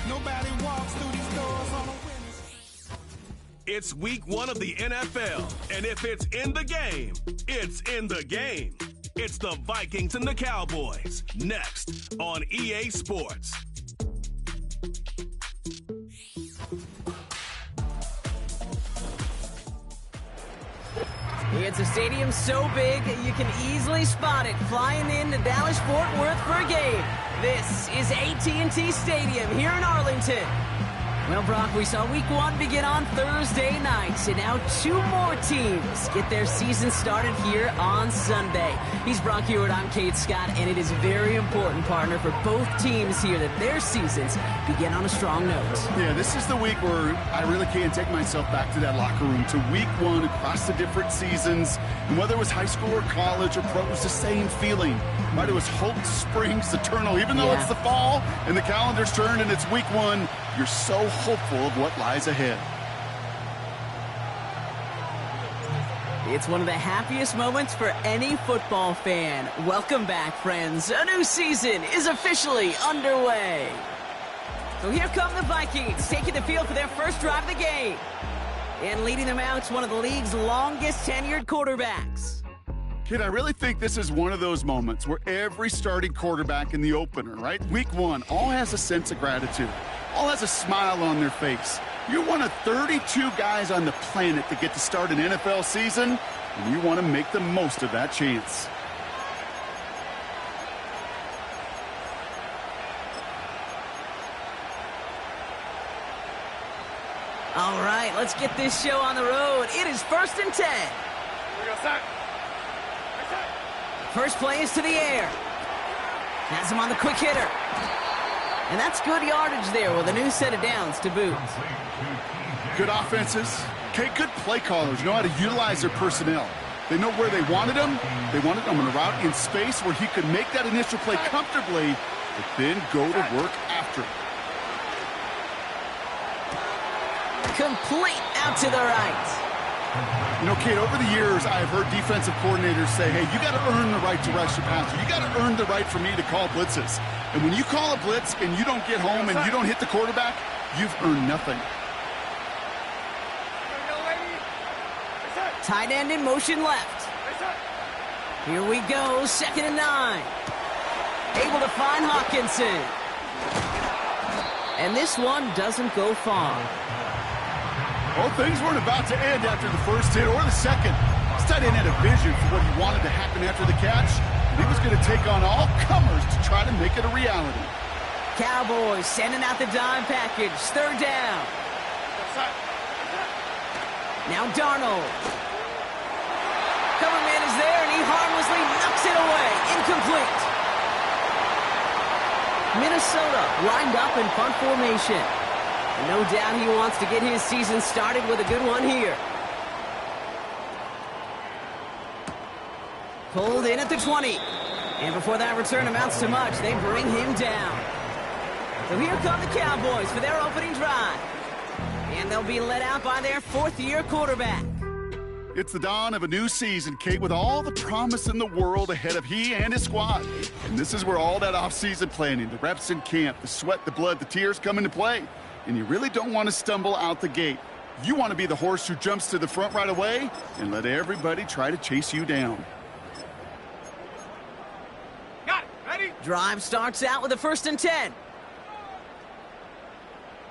Nobody walks through these doors on a winner's. It's week 1 of the NFL, and if it's in the game, it's in the game. It's the Vikings and the Cowboys, next on EA Sports. It's a stadium so big you can easily spot it flying into Dallas-Fort Worth for a game. This is AT&T Stadium here in Arlington. Well, Brock, we saw week 1 begin on Thursday night, and now 2 more teams get their season started here on Sunday. He's Brock Hewitt, I'm Kate Scott, and it is very important, partner, for both teams here that their seasons begin on a strong note. Yeah, this is the week where I really can't take myself back to that locker room, to week 1 across the different seasons. And whether it was high school or college or pro, it was the same feeling. Right? It was hope springs eternal. Even though it's the fall and the calendar's turned and it's week 1, you're so hopeful of what lies ahead. It's one of the happiest moments for any football fan. Welcome back, friends. A new season is officially underway. So here come the Vikings, taking the field for their first drive of the game. And leading them out is one of the league's longest tenured quarterbacks. Kid, I really think this is one of those moments where every starting quarterback in the opener, right? Week 1, all has a sense of gratitude. All has a smile on their face. You're one of 32 guys on the planet that get to start an NFL season, and you want to make the most of that chance. All right, let's get this show on the road. It is 1st and 10. First play is to the air. Has him on the quick hitter. And that's good yardage there with a new set of downs to boot. Good offenses. Okay, good play callers know how to utilize their personnel. They know where they wanted them. They wanted them on a route in space where he could make that initial play comfortably, but then go to work after it. Complete out to the right. You know, Kate, over the years, I've heard defensive coordinators say, hey, you got to earn the right to rush your passer. You got to earn the right for me to call blitzes. And when you call a blitz and you don't get home and you don't hit the quarterback, you've earned nothing. Tight end in motion left. Here we go, 2nd and 9. Able to find Hawkinson. And this one doesn't go far. Well, things weren't about to end after the first hit or the second. This tight end had a vision for what he wanted to happen after the catch, and he was going to take on all comers to try to make it a reality. Cowboys sending out the dime package, 3rd down. Now Darnold. Coverman is there, and he harmlessly knocks it away. Incomplete. Minnesota lined up in punt formation. And no doubt he wants to get his season started with a good one here. Pulled in at the 20. And before that return amounts to much, they bring him down. So here come the Cowboys for their opening drive. And they'll be led out by their 4th-year quarterback. It's the dawn of a new season, Kate, with all the promise in the world ahead of he and his squad. And this is where all that off-season planning, the reps in camp, the sweat, the blood, the tears come into play. And you really don't want to stumble out the gate. You want to be the horse who jumps to the front right away and let everybody try to chase you down. Got it. Ready? Drive starts out with a 1st and 10.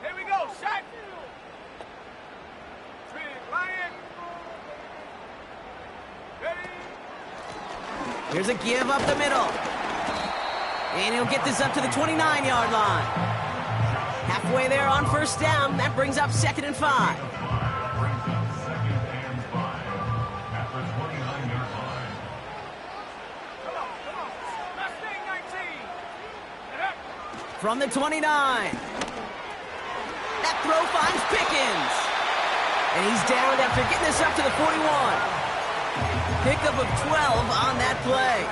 Here we go. Shot. Swing, Lion. Ready? Here's a give up the middle. And he'll get this up to the 29-yard line. Halfway there on 1st down. That brings up 2nd and 5. From the 29. That throw finds Pickens. And he's down after getting this up to the 41. Pickup of 12 on that play.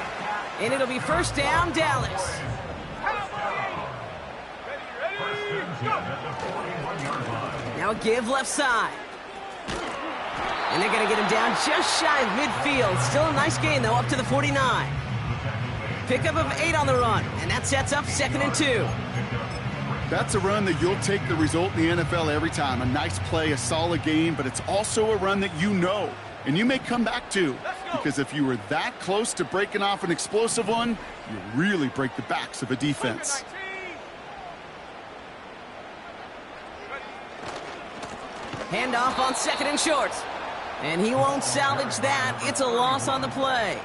And it'll be 1st down, Dallas. Now a give left side. And they're going to get him down just shy of midfield. Still a nice gain, though, up to the 49. Pickup of 8 on the run, and that sets up 2nd and 2. That's a run that you'll take the result in the NFL every time. A nice play, a solid game, but it's also a run that you know and you may come back to. Because if you were that close to breaking off an explosive one, you really break the backs of a defense. Handoff on 2nd and short. And he won't salvage that. It's a loss on the play.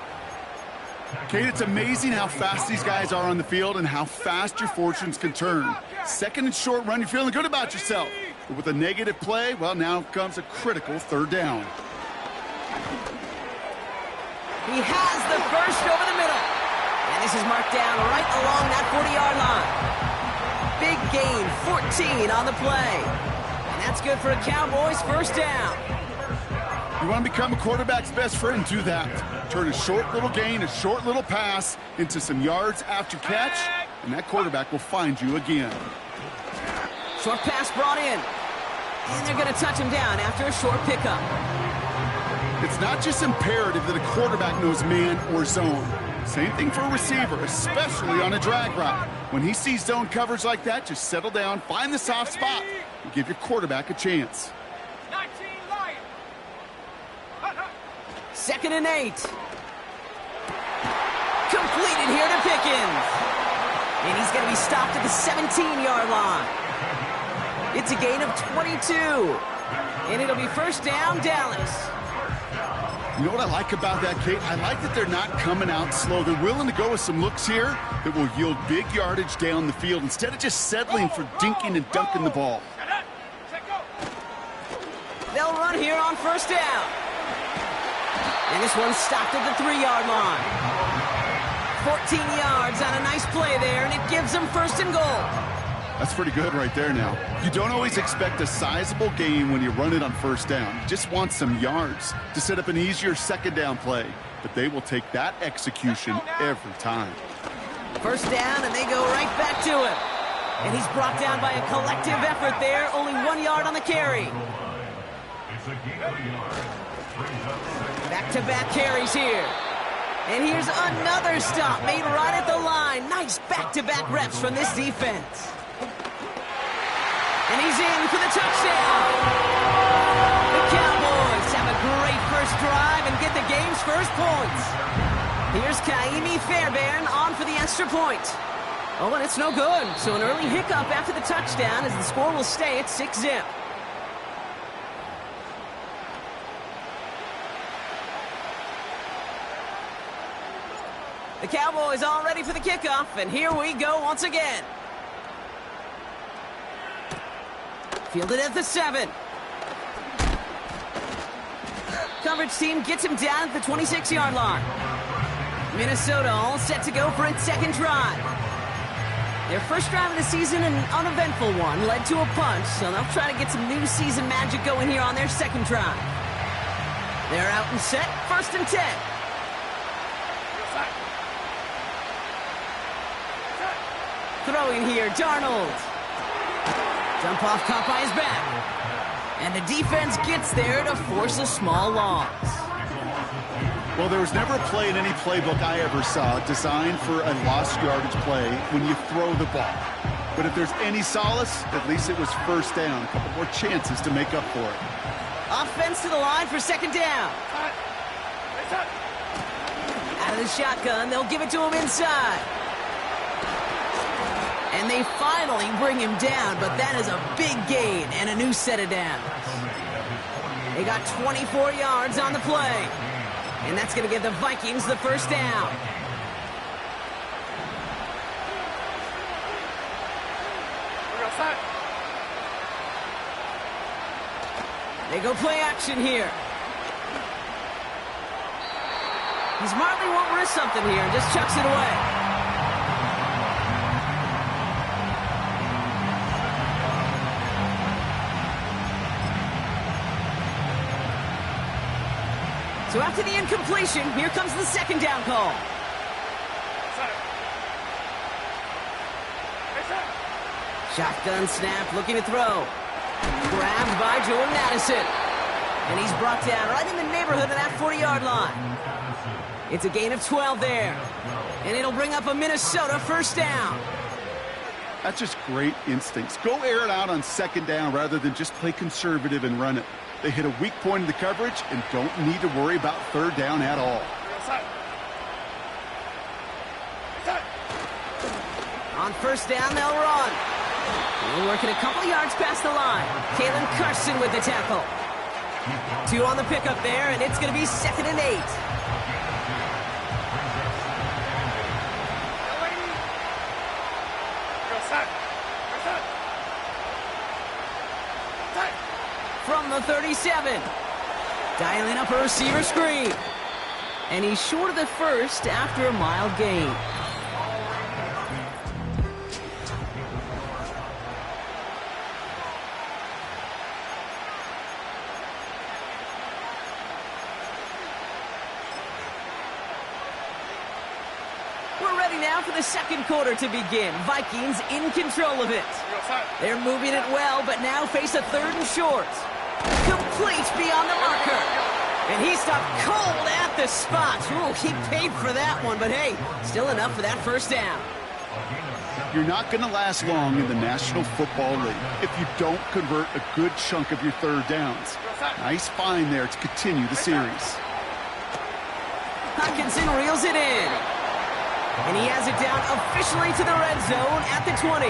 Kate, it's amazing how fast these guys are on the field and how fast your fortunes can turn. 2nd and short run, you're feeling good about yourself. But with a negative play, well, now comes a critical 3rd down. He has the first over the middle. And this is marked down right along that 40-yard line. Big gain, 14 on the play. And that's good for a Cowboys 1st down. You want to become a quarterback's best friend, do that. Turn a short little gain, a short little pass into some yards after catch, and that quarterback will find you again. Short pass brought in. And they're going to touch him down after a short pickup. It's not just imperative that a quarterback knows man or zone. Same thing for a receiver, especially on a drag route. When he sees zone coverage like that, just settle down, find the soft spot, and give your quarterback a chance. 2nd and 8. Completed here to Pickens. And he's going to be stopped at the 17-yard line. It's a gain of 22. And it'll be 1st down, Dallas. You know what I like about that, Kate? I like that they're not coming out slow. They're willing to go with some looks here that will yield big yardage down the field instead of just settling for dinking and dunking the ball. They'll run here on 1st down. And this one's stopped at the 3-yard line. 14 yards on a nice play there, and it gives them 1st and goal. That's pretty good right there now. You don't always expect a sizable gain when you run it on 1st down. You just want some yards to set up an easier 2nd down play. But they will take that execution every time. 1st down, and they go right back to him. And he's brought down by a collective effort there. Only 1 yard on the carry. Back-to-back carries here. And here's another stop made right at the line. Nice back-to-back reps from this defense. And he's in for the touchdown. The Cowboys have a great first drive and get the game's first points. Here's Kaimi Fairbairn on for the extra point. Oh, and it's no good. So an early hiccup after the touchdown as the score will stay at 6-zip. The Cowboys all ready for the kickoff, and here we go once again. Fielded at the 7. Coverage team gets him down at the 26-yard line. Minnesota all set to go for its 2nd drive. Their first drive of the season, an uneventful one, led to a punt, so they'll try to get some new season magic going here on their 2nd drive. They're out and set, 1st and 10. Throwing here, Darnold. Jump off caught by his back. And the defense gets there to force a small loss. Well, there was never a play in any playbook I ever saw designed for a lost yardage play when you throw the ball. But if there's any solace, at least it was 1st down. A couple more chances to make up for it. Offense to the line for 2nd down. Out of the shotgun, they'll give it to him inside. And they finally bring him down, but that is a big gain and a new set of downs. They got 24 yards on the play. And that's going to give the Vikings the 1st down. They go play action here. He smartly won't risk something here and just chucks it away. So after the incompletion, here comes the 2nd down call. Shotgun snap, looking to throw. Grabbed by Jordan Addison. And he's brought down right in the neighborhood of that 40-yard line. It's a gain of 12 there. And it'll bring up a Minnesota 1st down. That's just great instincts. Go air it out on second down rather than just play conservative and run it. They hit a weak point in the coverage and don't need to worry about third down at all. On first down, they'll run. We're working a couple yards past the line. Kalen Carson with the tackle. 2 on the pickup there, and it's going to be 2nd and 8. From the 37. Dialing up a receiver screen. And he's short of the first after a mild gain. We're ready now for the second quarter to begin. Vikings in control of it. They're moving it well, but now face a 3rd and short. Complete beyond the marker. And he stopped cold at the spot. Ooh, he paid for that one, but hey, still enough for that first down. You're not going to last long in the National Football League if you don't convert a good chunk of your third downs. Nice find there to continue the series. Hutchinson reels it in. And he has it down officially to the red zone at the 20.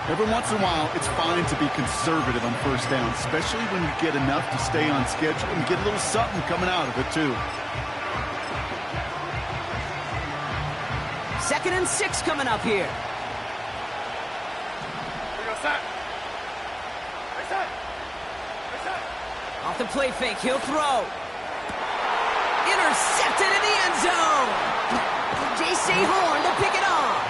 Every once in a while, it's fine to be conservative on first down, especially when you get enough to stay on schedule and get a little something coming out of it, too. 2nd and 6 coming up here. Off the play fake, he'll throw. Intercepted in the end zone. J.C. Horn to pick it off.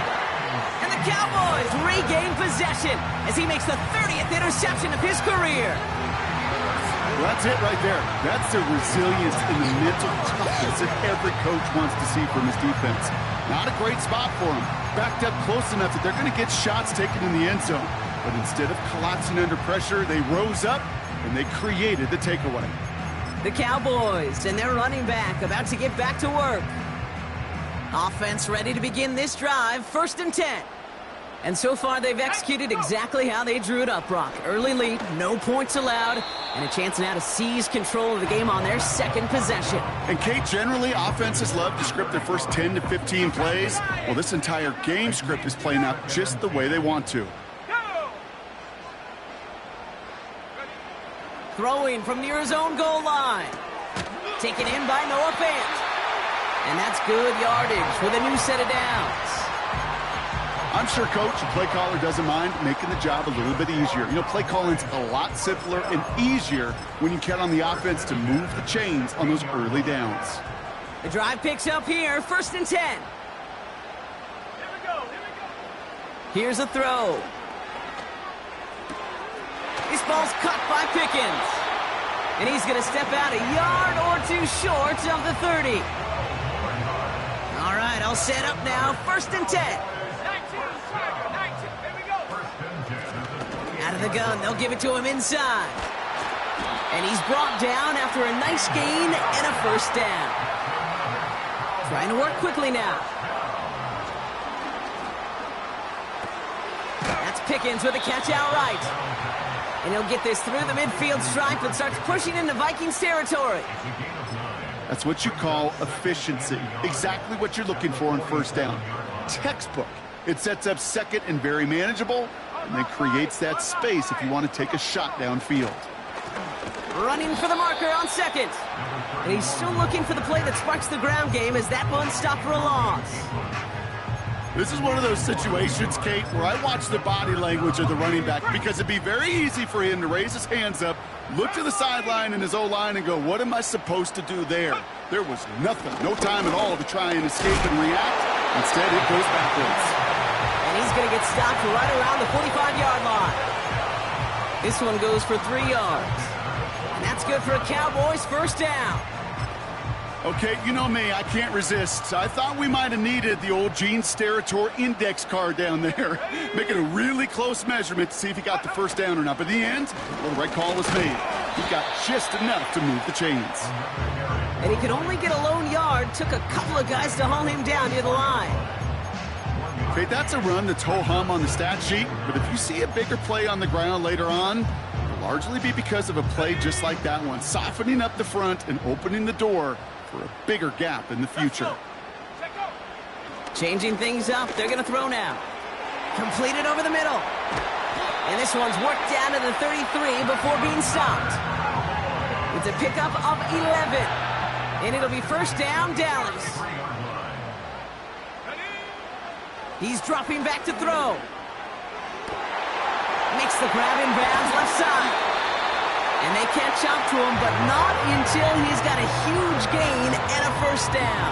And the Cowboys regain possession as he makes the 30th interception of his career. Well, that's it right there. That's the resilience and the mental toughness that every coach wants to see from his defense. Not a great spot for him. Backed up close enough that they're going to get shots taken in the end zone. But instead of collapsing under pressure, they rose up and they created the takeaway. The Cowboys and their running back about to get back to work. Offense ready to begin this drive, 1st and 10. And so far, they've executed exactly how they drew it up, Brock. Early lead, no points allowed, and a chance now to seize control of the game on their second possession. And, Kate, generally, offenses love to script their first 10 to 15 plays. Well, this entire game script is playing out just the way they want to. Throwing from near his own goal line. Taken in by Noah Fant. And that's good yardage with a new set of downs. I'm sure coach and play caller doesn't mind making the job a little bit easier. You know, play calling's a lot simpler and easier when you count on the offense to move the chains on those early downs. The drive picks up here, 1st and 10. Here we go. Here's a throw. This ball's cut by Pickens. And he's going to step out a yard or 2 short of the 30. All right, I'll set up now, 1st and 10. 19. Here we go. Out of the gun, they'll give it to him inside. And he's brought down after a nice gain and a first down. Trying to work quickly now. That's Pickens with a catch outright. And he'll get this through the midfield stripe and starts pushing into Vikings territory. That's what you call efficiency. Exactly what you're looking for on first down. Textbook. It sets up second and very manageable, and then creates that space if you want to take a shot downfield. Running for the marker on second. And he's still looking for the play that sparks the ground game as that one stopped for a loss. This is one of those situations, Kate, where I watch the body language of the running back because it'd be very easy for him to raise his hands up, look to the sideline in his O-line and go, what am I supposed to do there? There was nothing, no time at all to try and escape and react. Instead, it goes backwards. And he's going to get stopped right around the 45-yard line. This one goes for 3 yards. And that's good for a Cowboys first down. Okay, you know me, I can't resist. I thought we might have needed the old Gene Steratore index card down there, making a really close measurement to see if he got the first down or not. But in the end, well, the right call was made. He got just enough to move the chains. And he could only get a lone yard. Took a couple of guys to haul him down near the line. Okay, that's a run that's ho-hum on the stat sheet, but if you see a bigger play on the ground later on, it'll largely be because of a play just like that one, softening up the front and opening the door for a bigger gap in the future. Changing things up. They're going to throw now. Completed over the middle. And this one's worked down to the 33 before being stopped. It's a pickup of 11. And it'll be first down, Dallas. He's dropping back to throw. Makes the grab in bounds left side. And they catch up to him, but not until he's got a huge gain and a first down.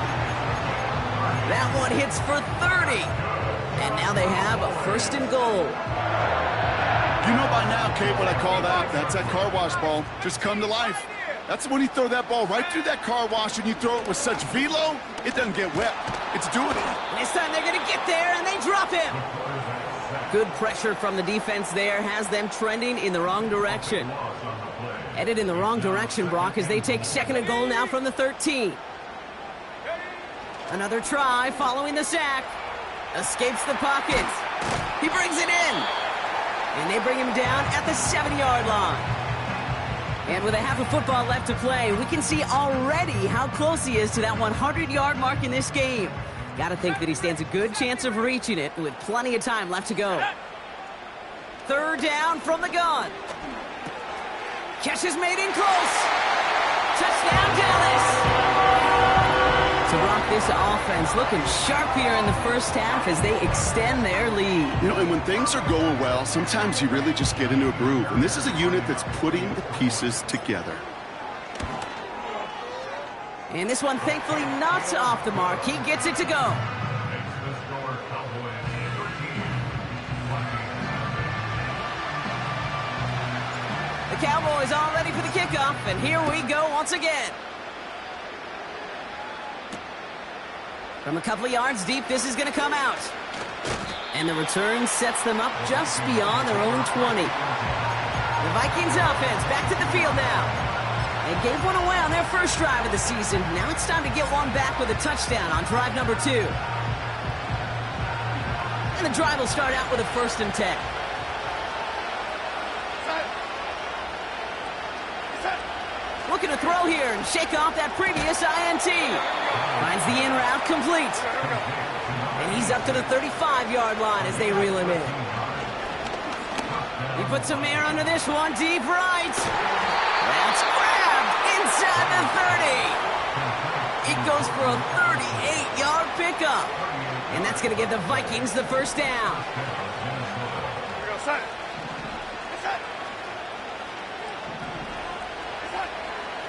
That one hits for 30. And now they have a first and goal. You know by now, Kate, what I call that. That's that car wash ball. Just come to life. That's when you throw that ball right through that car wash and you throw it with such velo, it doesn't get wet. It's doing it. And this time they're going to get there, and they drop him. Good pressure from the defense there has them trending in the wrong direction. Headed in the wrong direction, Brock, as they take second and goal now from the 13. Another try following the sack. Escapes the pockets. He brings it in. And they bring him down at the 7-yard line. And with a half of football left to play, we can see already how close he is to that 100-yard mark in this game. Got to think that he stands a good chance of reaching it with plenty of time left to go. Third down from the gun. Catch is made in close. Touchdown, Dallas. So, Brock, this offense looking sharp here in the first half as they extend their lead. You know, and when things are going well, sometimes you really just get into a groove. And this is a unit that's putting the pieces together. And this one, thankfully, not off the mark. He gets it to go. The Cowboys all ready for the kickoff, and here we go once again. From a couple of yards deep, this is going to come out. And the return sets them up just beyond their own 20. The Vikings offense back to the field now. They gave one away on their first drive of the season. Now it's time to get one back with a touchdown on drive number 2. And the drive will start out with a 1st and 10. Looking to throw here and shake off that previous INT. Finds the in route complete. And he's up to the 35-yard line as they reel him in. He puts some air under this one, deep right. That's grabbed inside the 30. It goes for a 38-yard pickup. And that's going to give the Vikings the first down.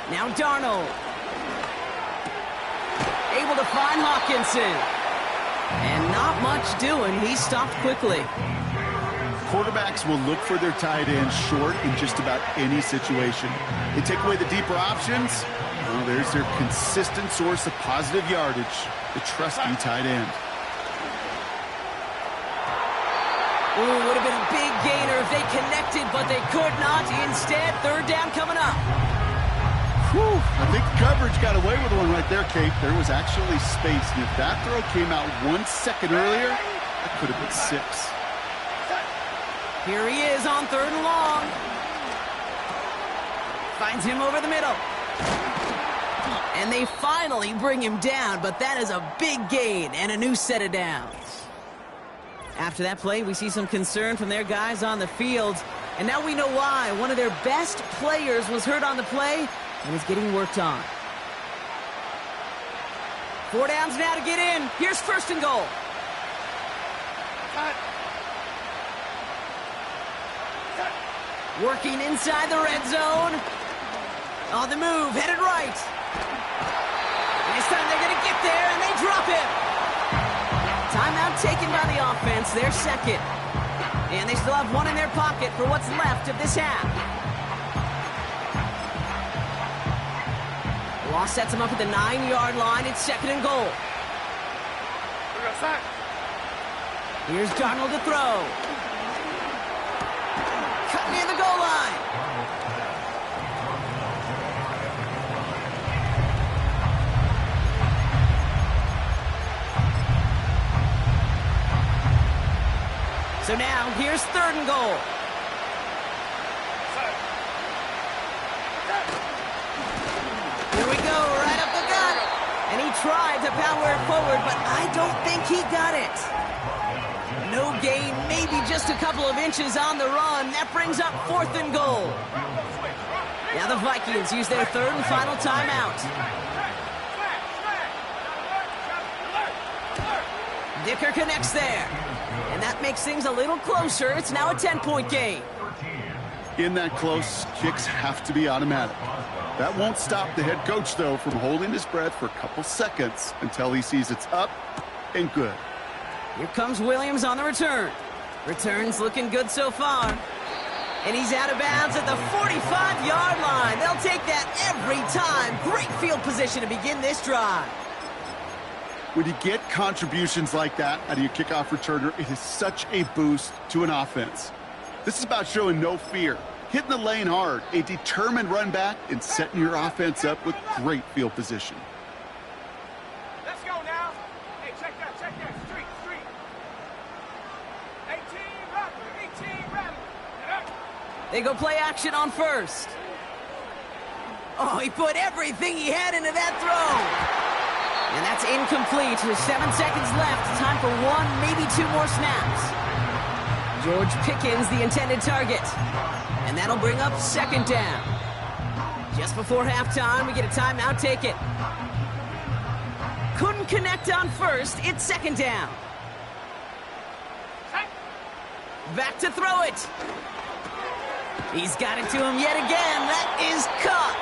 Now Darnold. Able to find Hawkinson. And not much doing. He stopped quickly. Quarterbacks will look for their tight end short in just about any situation. They take away the deeper options. Well, there's their consistent source of positive yardage, the trusty tight end. Ooh, would have been a big gainer if they connected, but they could not. Instead, third down coming up. Whew. I think the coverage got away with one right there, Kate. There was actually space, and if that throw came out 1 second earlier, that could have been 6. Here he is on third and long. Finds him over the middle. And they finally bring him down, but that is a big gain and a new set of downs. After that play, we see some concern from their guys on the field. And now we know why. One of their best players was hurt on the play and is getting worked on. 4 downs now to get in. Here's first and goal. Working inside the red zone. On the move, headed right. And this time they're going to get there, and they drop him. Timeout taken by the offense, their second. And they still have one in their pocket for what's left of this half. The loss sets them up at the 9-yard line. It's second and goal. Here's Darnold to throw. Cut near the goal line. So now, here's 3rd and goal. Here we go, right up the gut. And he tried to power it forward, but I don't think he got it. No gain, maybe just a couple of inches on the run. That brings up 4th and goal. Now the Vikings use their 3rd and final timeout. Dicker connects there. And that makes things a little closer. It's now a 10-point game. In that close, kicks have to be automatic. That won't stop the head coach, though, from holding his breath for a couple seconds until he sees it's up and good. Here comes Williams on the return. Return's looking good so far. And he's out of bounds at the 45-yard line. They'll take that every time. Great field position to begin this drive. When you get contributions like that out of your kickoff returner, it is such a boost to an offense. This is about showing no fear, hitting the lane hard, a determined run back, and setting your offense up with great field position. Let's go now. Hey, check that. Street. 18 rapid. They go play action on 1st. Oh, he put everything he had into that throw. And that's incomplete. With 7 seconds left. Time for 1, maybe 2 more snaps. George Pickens, the intended target. And that'll bring up 2nd down. Just before halftime, we get a timeout. Take it. Couldn't connect on 1st. It's 2nd down. Back to throw it. He's got it to him yet again. That is caught.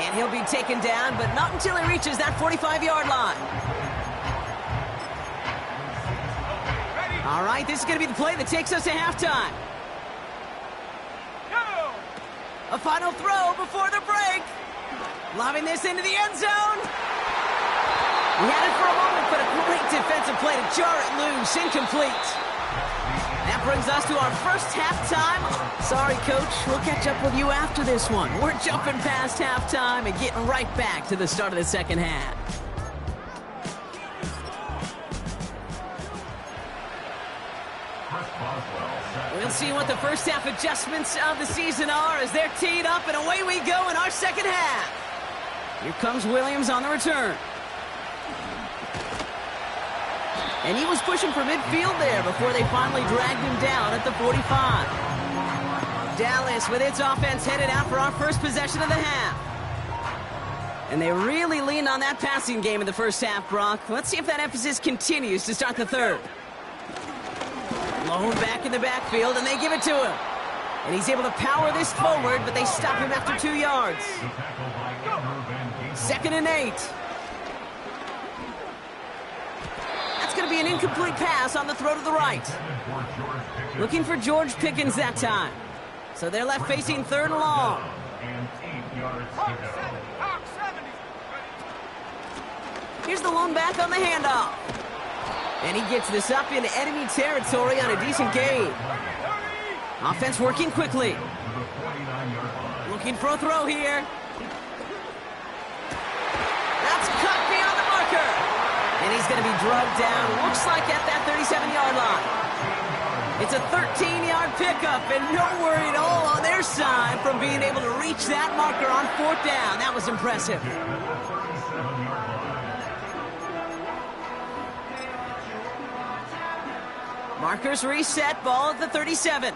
And he'll be taken down, but not until he reaches that 45-yard line. All right, this is going to be the play that takes us to halftime. A final throw before the break. Lobbing this into the end zone. He had it for a moment, but a great defensive play to jar it loose. Incomplete. That brings us to our first halftime. Sorry, Coach. We'll catch up with you after this one. We're jumping past halftime and getting right back to the start of the 2nd half. We'll see what the first half adjustments of the season are as they're teed up, and away we go in our 2nd half. Here comes Williams on the return. And he was pushing for midfield there before they finally dragged him down at the 45. Dallas with its offense headed out for our first possession of the half. And they really leaned on that passing game in the first half, Brock. Let's see if that emphasis continues to start the 3rd. Lone back in the backfield, and they give it to him. And he's able to power this forward, but they stop him after 2 yards. 2nd and 8. That's going to be an incomplete pass on the throw to the right. Looking for George Pickens that time. So they're left facing 3rd and long. Here's the lone back on the handoff. And he gets this up into enemy territory on a decent gain. Offense working quickly. Looking for a throw here. That's cut beyond the marker. And he's going to be drugged down, looks like at that 37-yard line. It's a 13-yard pickup, and no worry at all on their side from being able to reach that marker on 4th down. That was impressive. Markers reset, ball at the 37.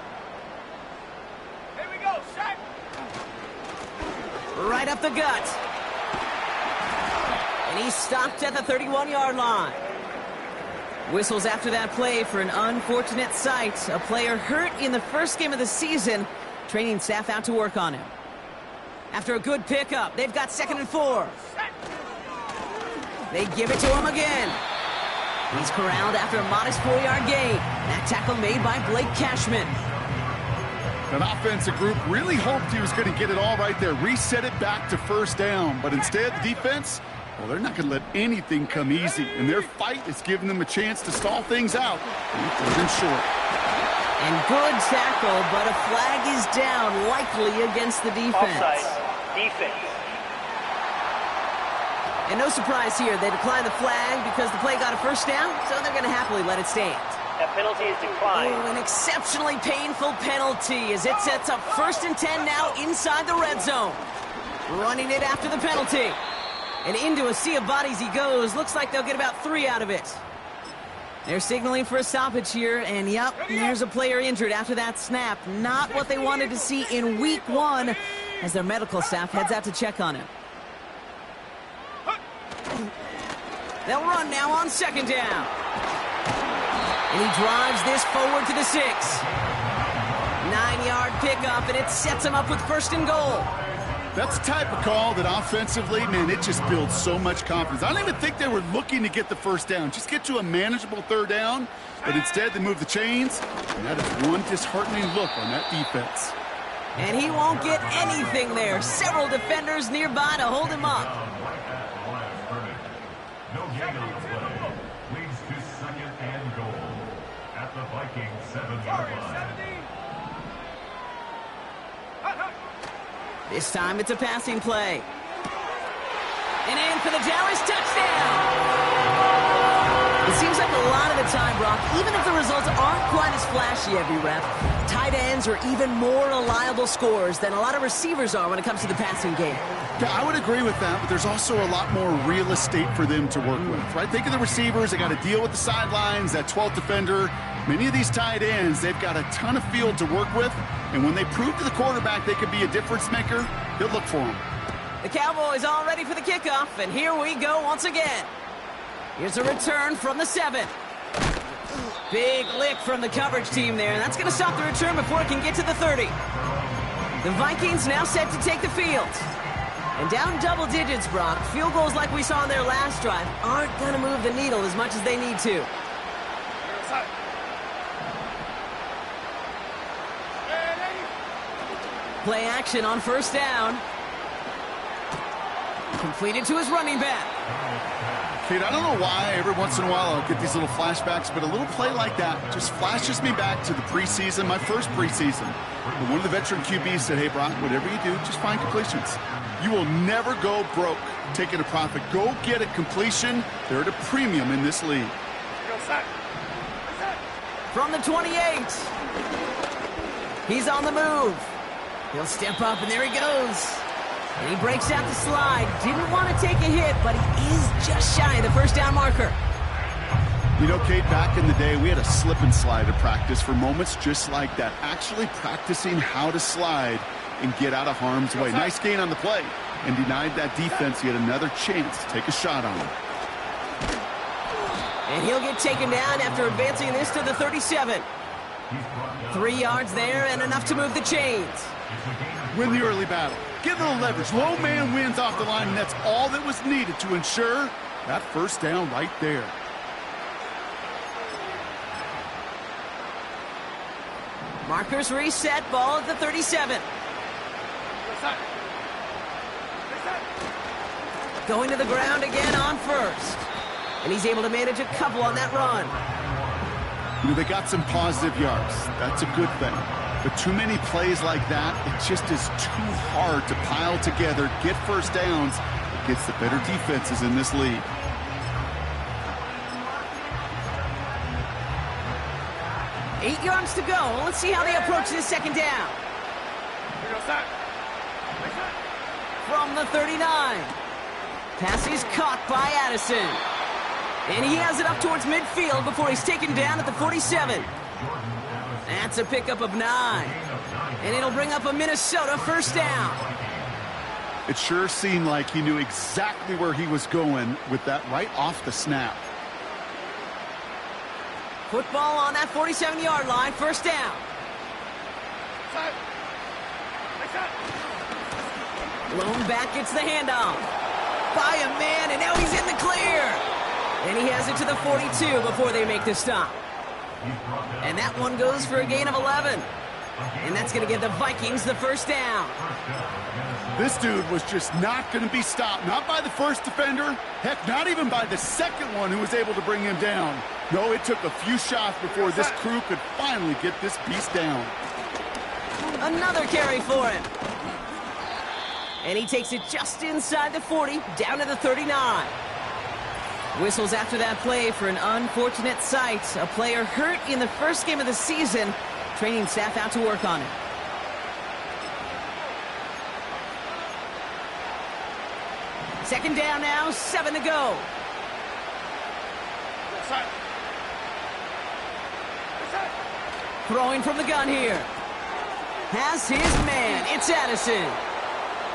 Here we go, set. Right up the gut. And he's stopped at the 31-yard line. Whistles after that play for an unfortunate sight. A player hurt in the first game of the season. Training staff out to work on him. After a good pickup, they've got 2nd and 4. They give it to him again. He's corralled after a modest 4-yard gain. That tackle made by Blake Cashman. An offensive group really hoped he was going to get it all right there, reset it back to 1st down. But instead, the defense, well, they're not going to let anything come easy. And their fight is giving them a chance to stall things out. And they're in short. And good tackle, but a flag is down, likely against the defense. Offside, defense. And no surprise here, they declined the flag because the play got a 1st down, so they're going to happily let it stand. That penalty is declined. Oh, an exceptionally painful penalty as it sets up 1st and 10 now inside the red zone. Running it after the penalty. And into a sea of bodies he goes. Looks like they'll get about 3 out of it. They're signaling for a stoppage here, and yep, there's a player injured after that snap. Not what they wanted to see in week 1 as their medical staff heads out to check on him. They'll run now on 2nd down. And he drives this forward to the 6. 9-yard pickup, and it sets him up with 1st and goal. That's the type of call that offensively, man, it just builds so much confidence. I don't even think they were looking to get the 1st down. Just get to a manageable 3rd down. But instead, they move the chains. And that is one disheartening look on that defense. And he won't get anything there. Several defenders nearby to hold him up. No gain on the play. Leads to 2nd and goal at the Vikings 7-yard line. This time it's a passing play. And in for the Dallas touchdown. It seems like a lot of the time, Brock, even if the results aren't quite as flashy every rep, tight ends are even more reliable scorers than a lot of receivers are when it comes to the passing game. Yeah, I would agree with that, but there's also a lot more real estate for them to work with, right? Think of the receivers. They got to deal with the sidelines, that 12th defender. Many of these tight ends, they've got a ton of field to work with, and when they prove to the quarterback they could be a difference maker, he'll look for them. The Cowboys all ready for the kickoff, and here we go once again. Here's a return from the 7. Big lick from the coverage team there, and that's going to stop the return before it can get to the 30. The Vikings now set to take the field. And down double digits, Brock. Field goals like we saw in their last drive aren't going to move the needle as much as they need to. Play action on 1st down. Completed to his running back. Kate, I don't know why every once in a while I'll get these little flashbacks, but a little play like that just flashes me back to the preseason, my first preseason. And one of the veteran QBs said, hey, Brock, whatever you do, just find completions. You will never go broke taking a profit. Go get a completion. They're at a premium in this league. From the 28. He's on the move. He'll step up, and there he goes. And he breaks out the slide. Didn't want to take a hit, but he is just shy of the 1st down marker. You know, Kate, back in the day, we had a slip and slide at practice for moments just like that. Actually practicing how to slide and get out of harm's way. Nice gain on the play, and denied that defense yet another chance to take a shot on him. And he'll get taken down after advancing this to the 37. 3 yards there and enough to move the chains. Win the early battle. Get a little leverage. Low man wins off the line, and that's all that was needed to ensure that 1st down right there. Markers reset, ball at the 37. Going to the ground again on 1st. And he's able to manage a couple on that run. You know, they got some positive yards. That's a good thing. But too many plays like that, it just is too hard to pile together, get 1st downs against the better defenses in this league. Eight yards to go. Let's see how they approach this 2nd down. From the 39. Pass is caught by Addison. And he has it up towards midfield before he's taken down at the 47. That's a pickup of 9. And it'll bring up a Minnesota 1st down. It sure seemed like he knew exactly where he was going with that right off the snap. Football on that 47-yard line, 1st down. Lone back gets the handoff. By a man, and now he's in the clear. And he has it to the 42 before they make the stop. And that one goes for a gain of 11. And that's going to give the Vikings the 1st down. This dude was just not going to be stopped. Not by the 1st defender. Heck, not even by the 2nd one who was able to bring him down. No, it took a few shots before this crew could finally get this beast down. Another carry for him. And he takes it just inside the 40, down to the 39. Whistles after that play for an unfortunate sight. A player hurt in the first game of the season. Training staff out to work on it. Second down now, 7 to go. Throwing from the gun here. Has his man. It's Addison.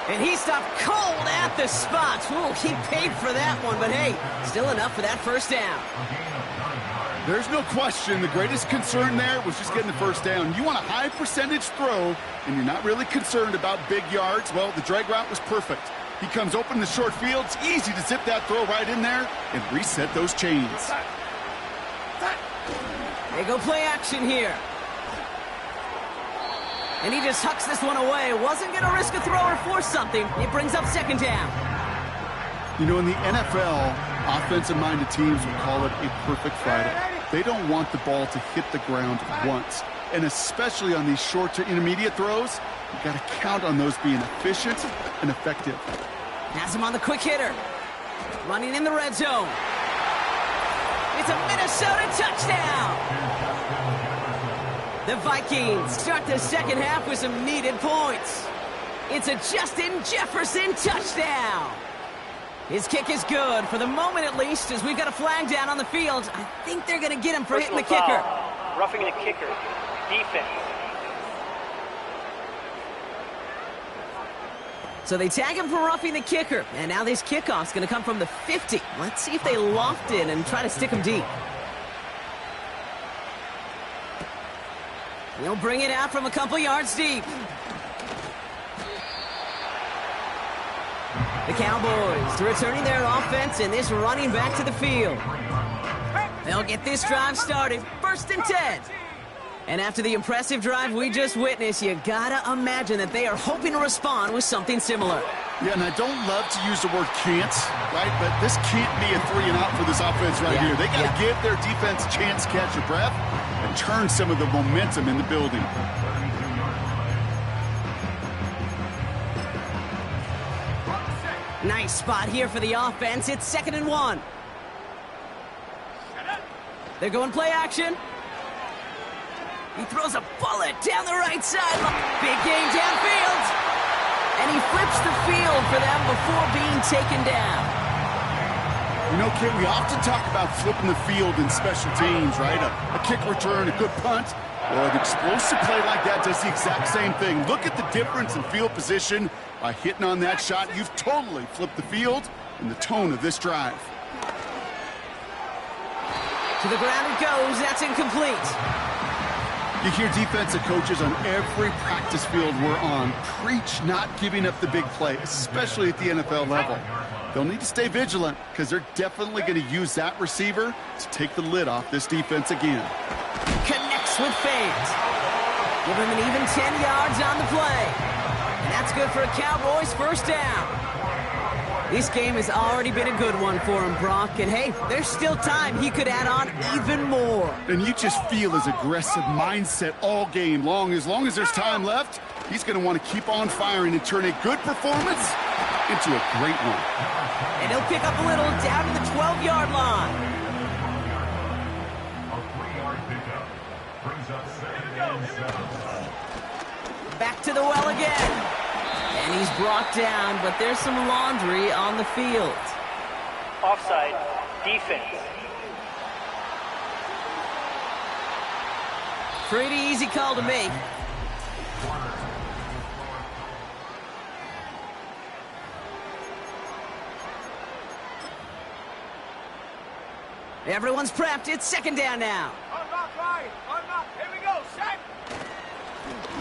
And he stopped cold at the spot. Ooh, he paid for that one, but hey, still enough for that first down. There's no question the greatest concern there was just getting the first down. You want a high percentage throw, and you're not really concerned about big yards. Well, the drag route was perfect. He comes open in the short field. It's easy to zip that throw right in there and reset those chains. They go play action here. And he just hucks this one away. Wasn't going to risk a throw or force something. It brings up second down. You know, in the NFL, offensive-minded teams will call it a perfect Friday. They don't want the ball to hit the ground once. And especially on these short to intermediate throws, you've got to count on those being efficient and effective. Has him on the quick hitter. Running in the red zone. It's a Minnesota touchdown. The Vikings start the second half with some needed points. It's a Justin Jefferson touchdown. His kick is good, for the moment at least, as we've got a flag down on the field. I think they're going to get him for hitting the kicker. Roughing the kicker. Defense. So they tag him for roughing the kicker. And now this kickoff's going to come from the 50. Let's see if they loft it and try to stick him deep. He'll bring it out from a couple yards deep. The Cowboys returning their offense and this running back to the field. They'll get this drive started. 1st and 10. And after the impressive drive we just witnessed, you gotta imagine that they are hoping to respond with something similar. Yeah, and I don't love to use the word can't, right? But this can't be a 3-and-out for this offense right here. They got to give their defense a chance to catch your breath and turn some of the momentum in the building. Nice spot here for the offense. It's 2nd and 1. They're going play action. He throws a bullet down the right side. Big game downfield. And he flips the field for them before being taken down. You know, Kit, we often talk about flipping the field in special teams, right? A kick return, a good punt. Well, an explosive play like that does the exact same thing. Look at the difference in field position. By hitting on that shot, you've totally flipped the field and the tone of this drive. To the ground it goes. That's incomplete. You hear defensive coaches on every practice field we're on preach not giving up the big play, especially at the NFL level. They'll need to stay vigilant because they're definitely going to use that receiver to take the lid off this defense again. Connects with fans. Give him an even 10 yards on the play. And that's good for a Cowboys first down. This game has already been a good one for him, Brock. And hey, there's still time. He could add on even more. And you just feel his aggressive mindset all game long. As long as there's time left, he's going to want to keep on firing and turn a good performance into a great one. And he'll pick up a little down to the 12-yard line. A 3-yard pickup brings up 2nd and 7. Back to the well again. And he's brought down, but there's some laundry on the field. Offside. Defense. Pretty easy call to make. Everyone's prepped. It's 2nd down now. Unlock, Ryan. Unlock. Here we go. Set.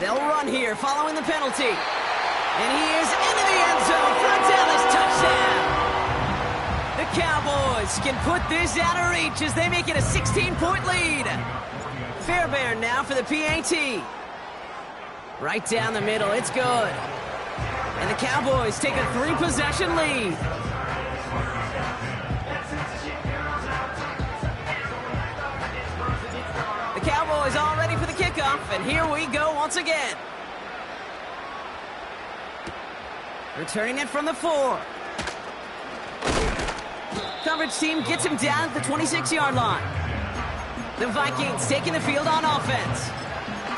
They'll run here following the penalty. And he is into the end zone for a Dallas touchdown. The Cowboys can put this out of reach as they make it a 16-point lead. Fairbairn now for the PAT. Right down the middle. It's good. And the Cowboys take a 3-possession lead. The Cowboys all ready for the kickoff, and here we go once again. Returning it from the 4. coverage team gets him down at the 26-yard line. The Vikings taking the field on offense.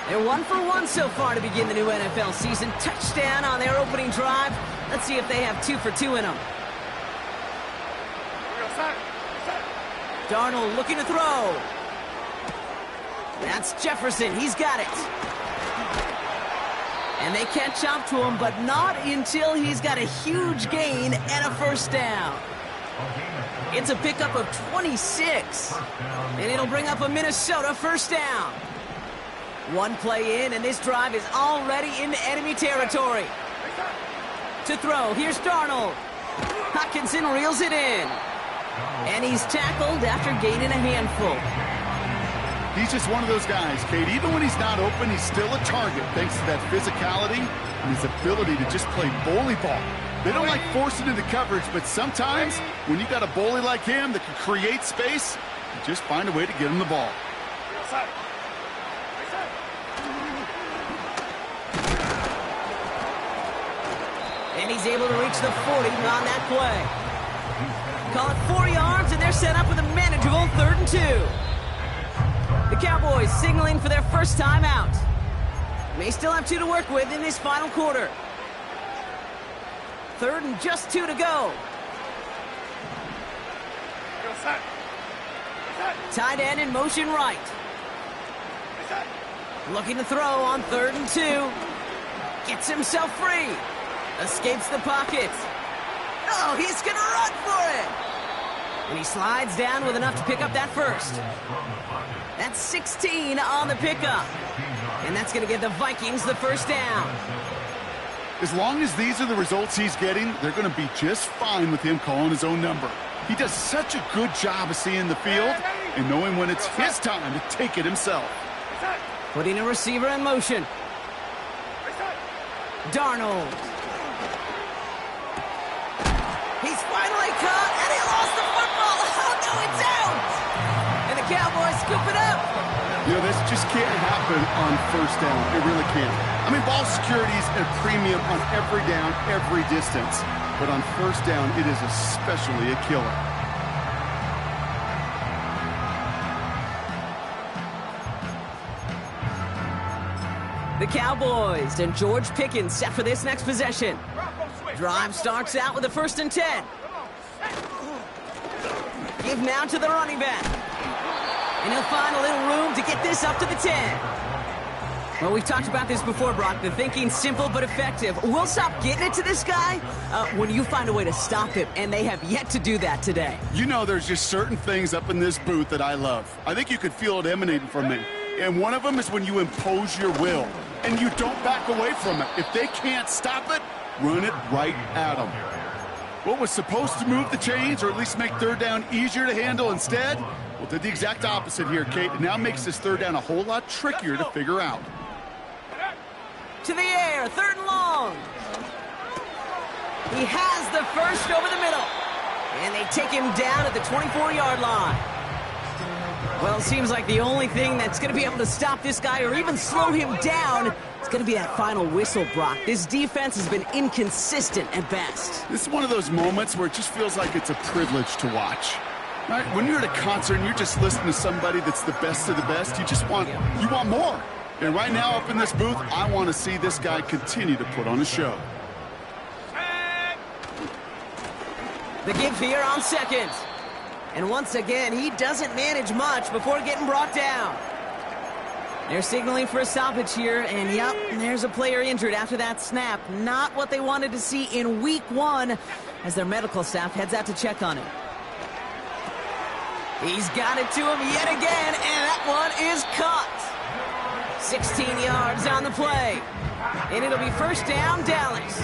They're 1 for 1 so far to begin the new NFL season. Touchdown on their opening drive. Let's see if they have 2 for 2 in them. Darnold looking to throw. That's Jefferson. He's got it. And they catch up to him, but not until he's got a huge gain and a first down. It's a pickup of 26. And it'll bring up a Minnesota first down. One play in, and this drive is already into enemy territory. To throw, here's Darnold. Hockenson reels it in. And he's tackled after gaining a handful. He's just one of those guys, Kate. Even when he's not open, he's still a target thanks to that physicality and his ability to just play bully ball. They don't like forcing into coverage, but sometimes when you got a bully like him that can create space, you just find a way to get him the ball. And he's able to reach the 40 on that play. Call it 4 yards, and they're set up with a manageable 3rd and 2. The Cowboys signaling for their first time out. May still have 2 to work with in this final quarter. 3rd and just 2 to go. Tight end in motion right. Looking to throw on 3rd and 2. Gets himself free. Escapes the pocket. Oh, he's going to run for it. And he slides down with enough to pick up that first. That's 16 on the pickup. And that's going to give the Vikings the first down. As long as these are the results he's getting, they're going to be just fine with him calling his own number. He does such a good job of seeing the field and knowing when it's his time to take it himself. Putting a receiver in motion. Darnold. He's finally caught, and he lost the football. Oh, no, it's out. And the Cowboys scoop it up. You know, this just can't happen on first down. It really can't. I mean, ball security is a premium on every down, every distance. But on first down, it is especially a killer. The Cowboys and George Pickens set for this next possession. Drive starts out with a 1st and 10. Give now to the running back. And he'll find a little room to get this up to the 10. Well, we've talked about this before, Brock. The thinking's simple but effective. We'll stop getting it to this guy when you find a way to stop him, and they have yet to do that today. You know, there's just certain things up in this booth that I love. I think you could feel it emanating from me. And one of them is when you impose your will, and you don't back away from it. If they can't stop it, run it right at them. What was supposed to move the chains, or at least make 3rd down easier to handle instead, well, did the exact opposite here, Kate. It now makes this 3rd down a whole lot trickier to figure out. To the air, 3rd and long. He has the first over the middle. And they take him down at the 24-yard line. Well, it seems like the only thing that's going to be able to stop this guy or even slow him down is going to be that final whistle, Brock. This defense has been inconsistent at best. This is one of those moments where it just feels like it's a privilege to watch. Right? When you're at a concert and you're just listening to somebody that's the best of the best, you want more. And right now up in this booth, I want to see this guy continue to put on a show. The give here on 2nd. And once again, he doesn't manage much before getting brought down. They're signaling for a stoppage here, and yep, there's a player injured after that snap. Not what they wanted to see in week 1 as their medical staff heads out to check on him. He's got it to him yet again, and that one is caught. 16 yards on the play. And it'll be first down, Dallas.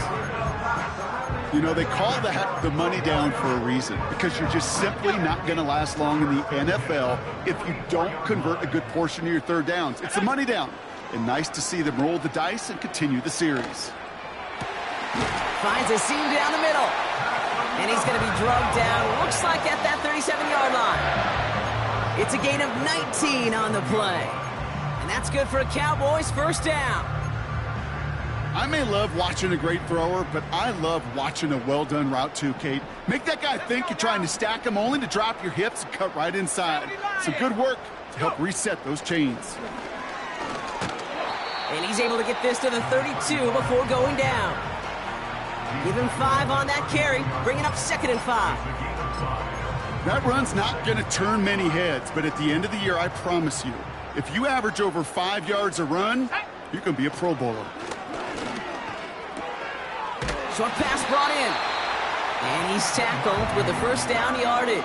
You know, they call that the money down for a reason, because you're just simply not going to last long in the NFL if you don't convert a good portion of your 3rd downs. It's the money down. And nice to see them roll the dice and continue the series. Finds a seam down the middle. And he's going to be drugged down, looks like at that 37-yard line. It's a gain of 19 on the play. And that's good for a Cowboys first down. I I may love watching a great thrower, but I love watching a well-done route too, Kate. Make that guy think you're trying to stack him only to drop your hips and cut right inside. Some good work to help reset those chains. And he's able to get this to the 32 before going down. Give him 5 on that carry, bringing up 2nd and 5. That run's not going to turn many heads, but at the end of the year, I promise you, if you average over 5 yards a run, you're going to be a Pro Bowler. Short pass brought in. And he's tackled with the first down yardage.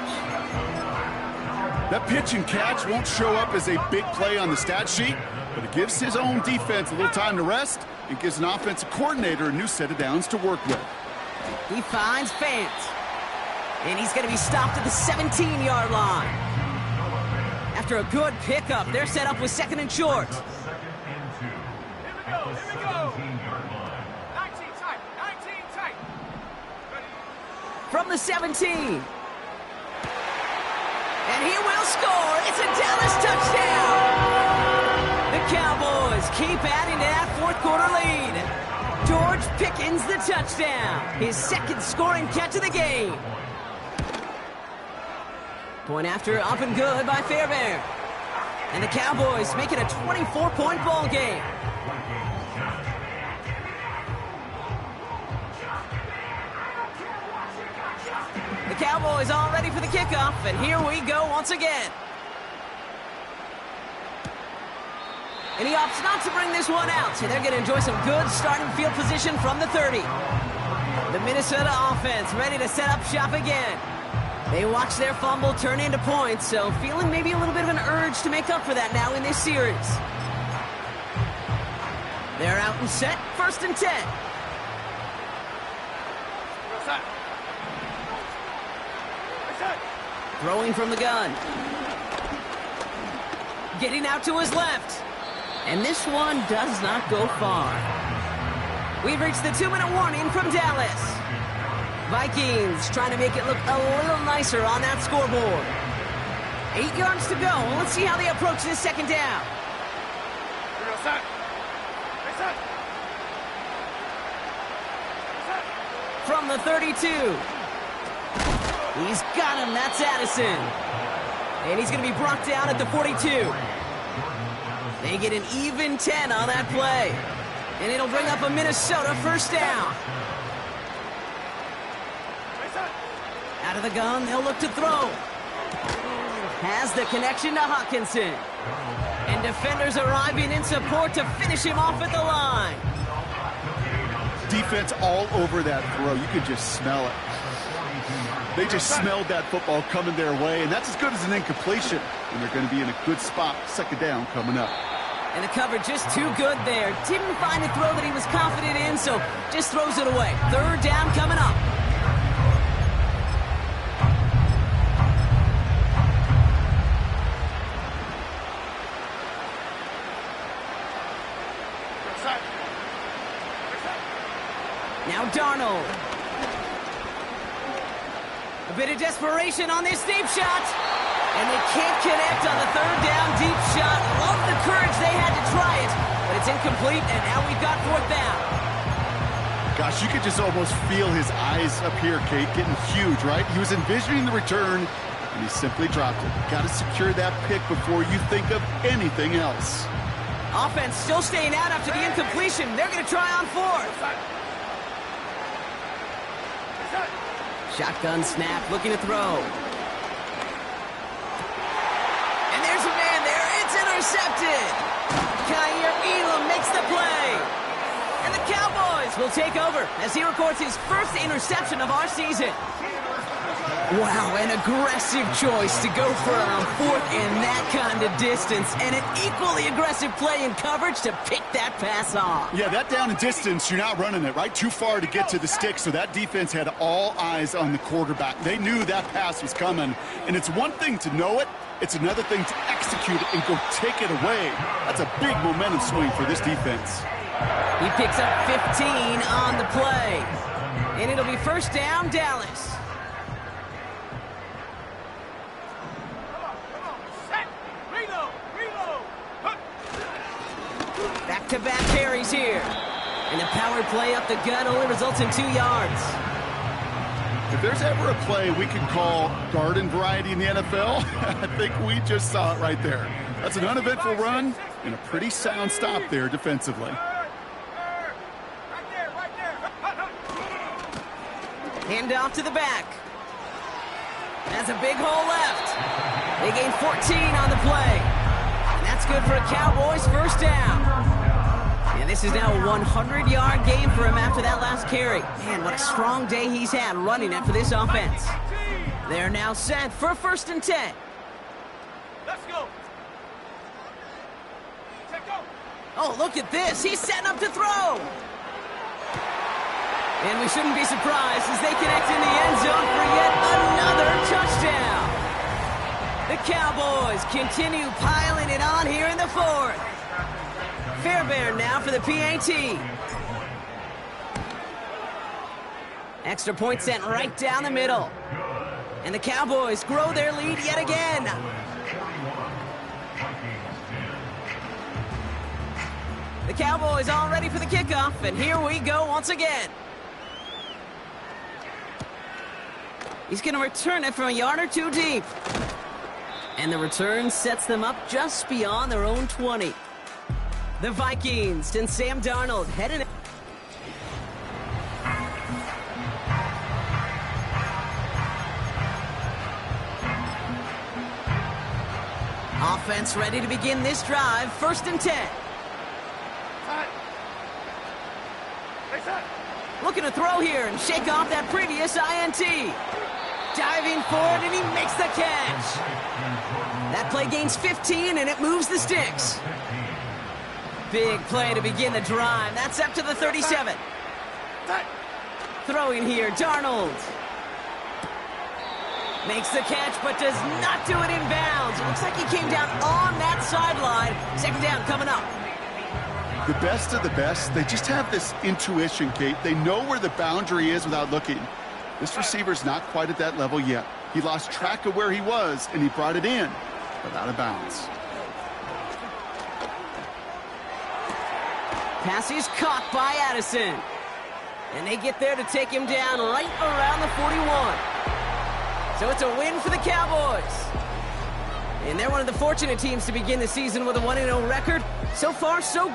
That pitch and catch won't show up as a big play on the stat sheet, but it gives his own defense a little time to rest and gives an offensive coordinator a new set of downs to work with. He finds Fant. And he's going to be stopped at the 17-yard line. After a good pickup, they're set up with 2nd and short. Second and 2 at the 17-yard line. 19 tight, 19 tight. From the 17. And he will score. It's a Dallas touchdown. The Cowboys keep adding to that fourth-quarter lead. George Pickens the touchdown. His 2nd scoring catch of the game. Point after up and good by Fairbairn. And the Cowboys make it a 24-point ball game. The Cowboys all ready for the kickoff, and here we go once again. And he opts not to bring this one out, so they're going to enjoy some good starting field position from the 30. The Minnesota offense ready to set up shop again. They watch their fumble turn into points, so feeling maybe a little bit of an urge to make up for that now in this series. They're out and set, 1st and 10. Throwing from the gun. Getting out to his left. And this one does not go far. We've reached the 2-minute warning from Dallas. Vikings trying to make it look a little nicer on that scoreboard. 8 yards to go. Let's see how they approach this 2nd down. From the 32. He's got him. That's Addison. And he's going to be brought down at the 42. They get an even 10 on that play. And it'll bring up a Minnesota 1st down. Out of the gun, they'll look to throw. Has the connection to Hawkinson. And defenders arriving in support to finish him off at the line. Defense all over that throw. You could just smell it. They just smelled that football coming their way, and that's as good as an incompletion. And they're going to be in a good spot. 2nd down coming up. And the coverage just too good there. Didn't find a throw that he was confident in, so just throws it away. 3rd down coming up. Now Darnold. A bit of desperation on this deep shot. And they can't connect on the 3rd down deep shot. Love the courage they had to try it. But it's incomplete, and now we've got 4th down. Gosh, you could just almost feel his eyes up here, Kate, getting huge, right? He was envisioning the return, and he simply dropped it. Got to secure that pick before you think of anything else. Offense still staying out after the incompletion. They're going to try on 4th. Shotgun snap, looking to throw. And there's a man there. It's intercepted. Kaiir Elam makes the play. And the Cowboys will take over as he records his 1st interception of our season. Wow, an aggressive choice to go for it on 4th and that kind of distance. And an equally aggressive play in coverage to pick that pass off. Yeah, that down and distance, you're not running it, right? Too far to get to the stick, so that defense had all eyes on the quarterback. They knew that pass was coming. And it's one thing to know it. It's another thing to execute it and go take it away. That's a big momentum swing for this defense. He picks up 15 on the play. And it'll be 1st down, Dallas. Back-to-back carries here. And the power play up the gut only results in 2 yards. If there's ever a play we can call garden variety in the NFL, I think we just saw it right there. That's an uneventful run and a pretty sound stop there defensively. Hand off to the back. That's a big hole left. They gain 14 on the play. And that's good for a Cowboys first down. And this is now a 100-yard game for him after that last carry. Man, what a strong day he's had running it for this offense. They're now set for 1st and 10. Let's go. Check go. Oh, look at this. He's setting up to throw. And we shouldn't be surprised as they connect in the end zone for yet another touchdown. The Cowboys continue piling it on here in the 4th. Fairbairn now for the PAT. Extra point sent right down the middle. And the Cowboys grow their lead yet again. The Cowboys all ready for the kickoff, and here we go once again. He's going to return it from a yard or 2 deep. And the return sets them up just beyond their own 20. The Vikings and Sam Darnold headed. Offense ready to begin this drive. 1st and 10. Looking to throw here and shake off that previous INT. Diving forward, and he makes the catch. That play gains 15, and it moves the sticks. Big play to begin the drive. That's up to the 37. Throwing here, Darnold. Makes the catch, but does not do it in bounds. It looks like he came down on that sideline. 2nd down coming up. The best of the best, they just have this intuition, Kate. They know where the boundary is without looking. This receiver's not quite at that level yet. He lost track of where he was, and he brought it in, but out of bounds. Pass is caught by Addison. And they get there to take him down right around the 41. So it's a win for the Cowboys. And they're one of the fortunate teams to begin the season with a 1-0 record. So far, so good.